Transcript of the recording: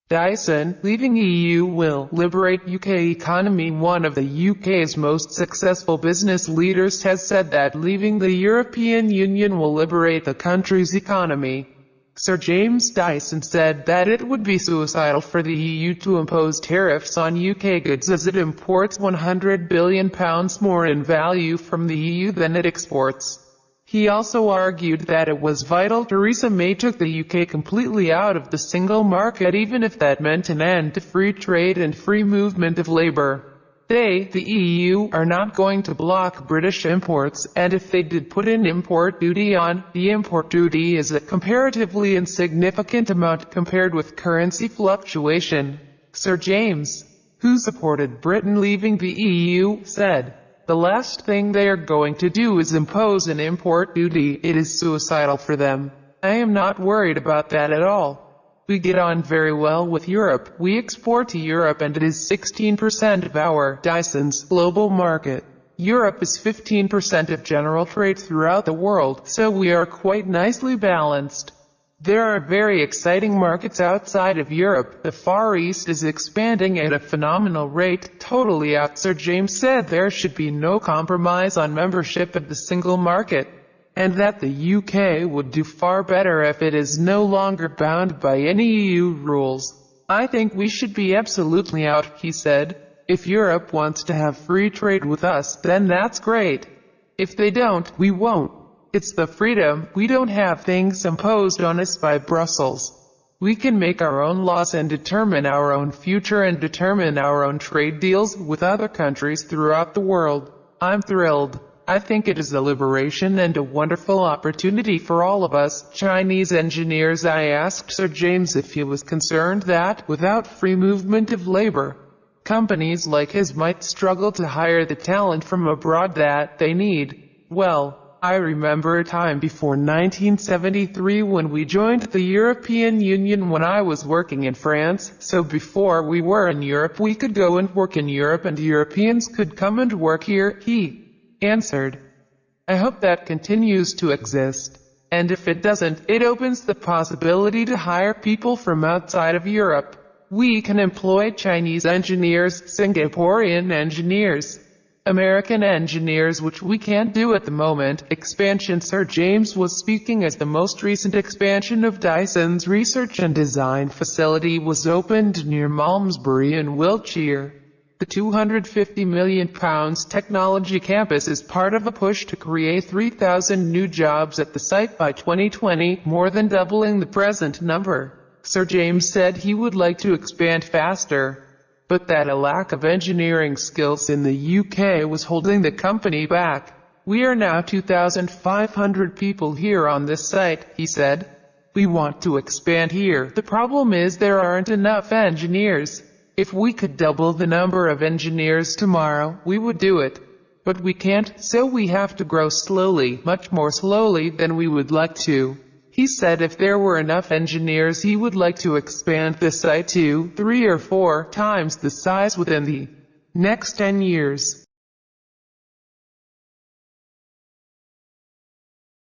Dyson, leaving EU will liberate UK economy. One of the UK's most successful business leaders has said that leaving the European Union will liberate the country's economy. Sir James Dyson said that it would be suicidal for the EU to impose tariffs on UK goods as it imports £100 billion more in value from the EU than it exports. He also argued that it was vital Theresa May took the UK completely out of the single market, even if that meant an end to free trade and free movement of labour. They, the EU, are not going to block British imports, and if they did put an import duty on, the import duty is a comparatively insignificant amount compared with currency fluctuation. Sir James, who supported Britain leaving the EU, said, "The last thing they are going to do is impose an import duty. It is suicidal for them. I am not worried about that at all. We get on very well with Europe. We export to Europe and it is 16% of our, Dyson's, global market. Europe is 15% of general trade throughout the world, so we are quite nicely balanced. There are very exciting markets outside of Europe. The Far East is expanding at a phenomenal rate, totally out." Sir James said there should be no compromise on membership of the single market, and that the UK would do far better if it is no longer bound by any EU rules. "I think we should be absolutely out," he said. "If Europe wants to have free trade with us, then that's great. If they don't, we won't. It's the freedom. We don't have things imposed on us by Brussels. We can make our own laws and determine our own future and determine our own trade deals with other countries throughout the world. I'm thrilled. I think it is a liberation and a wonderful opportunity for all of us." Chinese engineers. I asked Sir James if he was concerned that, without free movement of labor, companies like his might struggle to hire the talent from abroad that they need. "Well, I remember a time before 1973 when we joined the European Union when I was working in France, so before we were in Europe we could go and work in Europe and Europeans could come and work here," he answered. "I hope that continues to exist. And if it doesn't, it opens the possibility to hire people from outside of Europe. We can employ Chinese engineers, Singaporean engineers, American engineers, which we can't do at the moment." Expansion. Sir James was speaking as the most recent expansion of Dyson's research and design facility was opened near Malmesbury in Wiltshire. The £250 million technology campus is part of a push to create 3,000 new jobs at the site by 2020, more than doubling the present number. Sir James said he would like to expand faster, but that a lack of engineering skills in the UK was holding the company back. "We are now 2,500 people here on this site," he said. "We want to expand here. The problem is there aren't enough engineers. If we could double the number of engineers tomorrow, we would do it. But we can't, so we have to grow slowly, much more slowly than we would like to." He said if there were enough engineers he would like to expand the site to 3 or 4 times the size within the next 10 years.